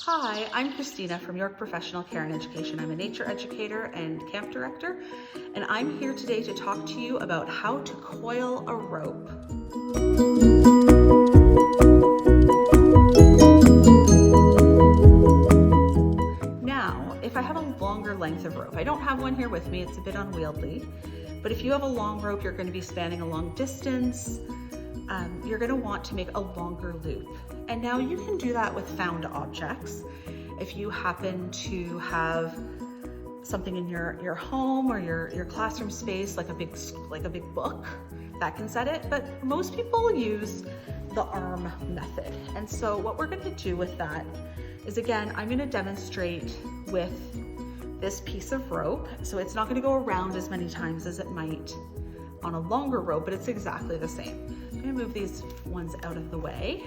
Hi, I'm Christina from York Professional Care and Education. I'm a nature educator and camp director, and I'm here today to talk to you about how to coil a rope. Now, if I have a longer length of rope, I don't have one here with me, it's a bit unwieldy, but if you have a long rope, you're going to be spanning a long distance, you're going to want to make a longer loop. And now you can do that with found objects. If you happen to have something in your home or your classroom space, like a big book, that can set it. But most people use the arm method. And so what we're going to do with that is, again, I'm going to demonstrate with this piece of rope. So it's not going to go around as many times as it might on a longer rope, but it's exactly the same. I'm going to move these ones out of the way.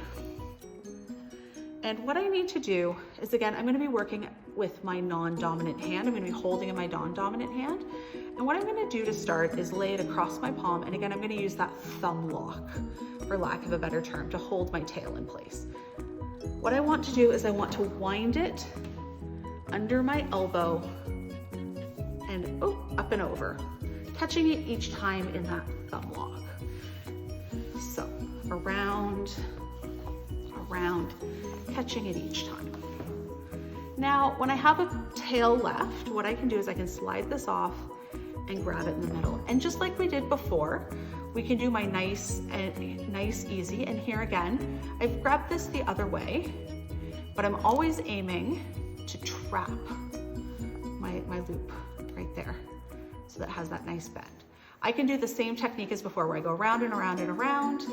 And what I need to do is, again, I'm going to be working with my non-dominant hand. I'm going to be holding in my non-dominant hand. And what I'm going to do to start is lay it across my palm. And again, I'm going to use that thumb lock, for lack of a better term, to hold my tail in place. What I want to do is I want to wind it under my elbow and up and over, catching it each time in that thumb lock. So around, catching it each time. Now, when I have a tail left, what I can do is I can slide this off and grab it in the middle. And just like we did before, we can do my nice, easy. And here again, I've grabbed this the other way, but I'm always aiming to trap my loop right there, so that has that nice bend. I can do the same technique as before, where I go around and around and around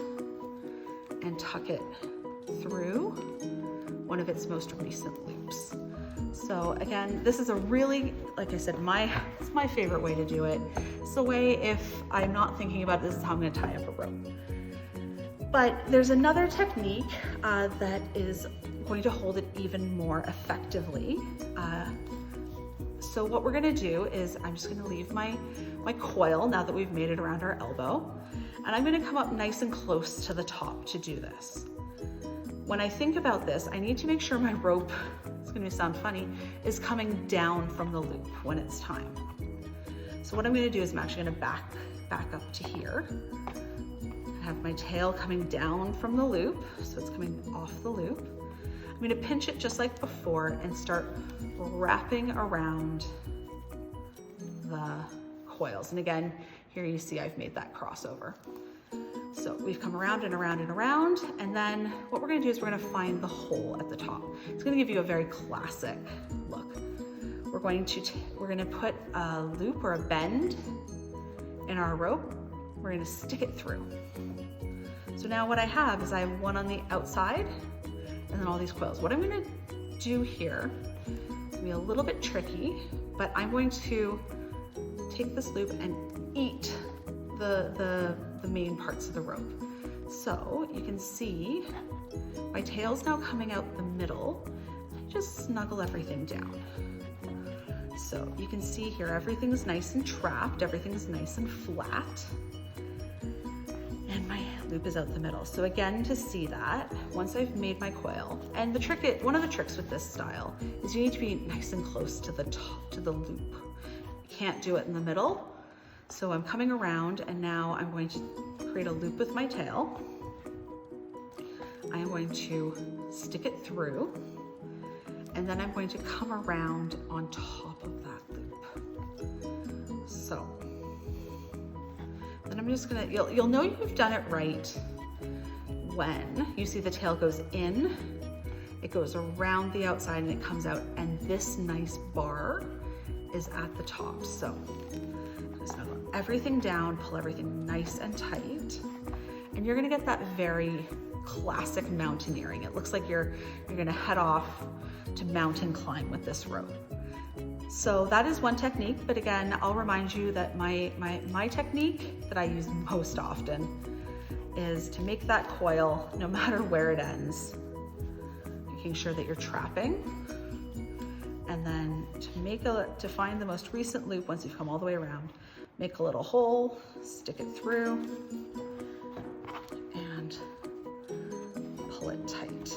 and tuck it through one of its most recent loops. So again, this is a really, like I said, it's my favorite way to do it. It's the way, if I'm not thinking about it, this is how I'm going to tie up a rope. But there's another technique that is going to hold it even more effectively. So what we're going to do is I'm just going to leave my coil, now that we've made it around our elbow, and I'm going to come up nice and close to the top to do this. When I think about this, I need to make sure my rope, it's going to sound funny, is coming down from the loop when it's time. So what I'm going to do is I'm actually going to back up to here. I have my tail coming down from the loop, so it's coming off the loop. I'm going to pinch it just like before and start wrapping around the coils. And again, here you see I've made that crossover. So we've come around and around and around, and then what we're going to do is we're going to find the hole at the top. It's going to give you a very classic look. We're going to put a loop or a bend in our rope. We're going to stick it through. So now what I have is I have one on the outside and then all these coils. What I'm going to do here is be a little bit tricky, but I'm going to take this loop and eat the main parts of the rope. So you can see my tail's now coming out the middle. I just snuggle everything down. So you can see here, everything's nice and trapped, everything's nice and flat, and my loop is out the middle. So again, to see that, once I've made my coil, and one of the tricks with this style is you need to be nice and close to the top, to the loop. You can't do it in the middle. So I'm coming around, and now I'm going to create a loop with my tail. I am going to stick it through, and then I'm going to come around on top of that loop. So then I'm just gonna, you'll know you've done it right when you see the tail goes in, it goes around the outside, and it comes out, and this nice bar is at the top. So snuggle everything down, pull everything nice and tight, and you're gonna get that very classic mountaineering. It looks like you're gonna head off to mountain climb with this rope. So that is one technique, but again, I'll remind you that my technique that I use most often is to make that coil, no matter where it ends, making sure that you're trapping, and then to find the most recent loop, once you've come all the way around, make a little hole, stick it through, and pull it tight.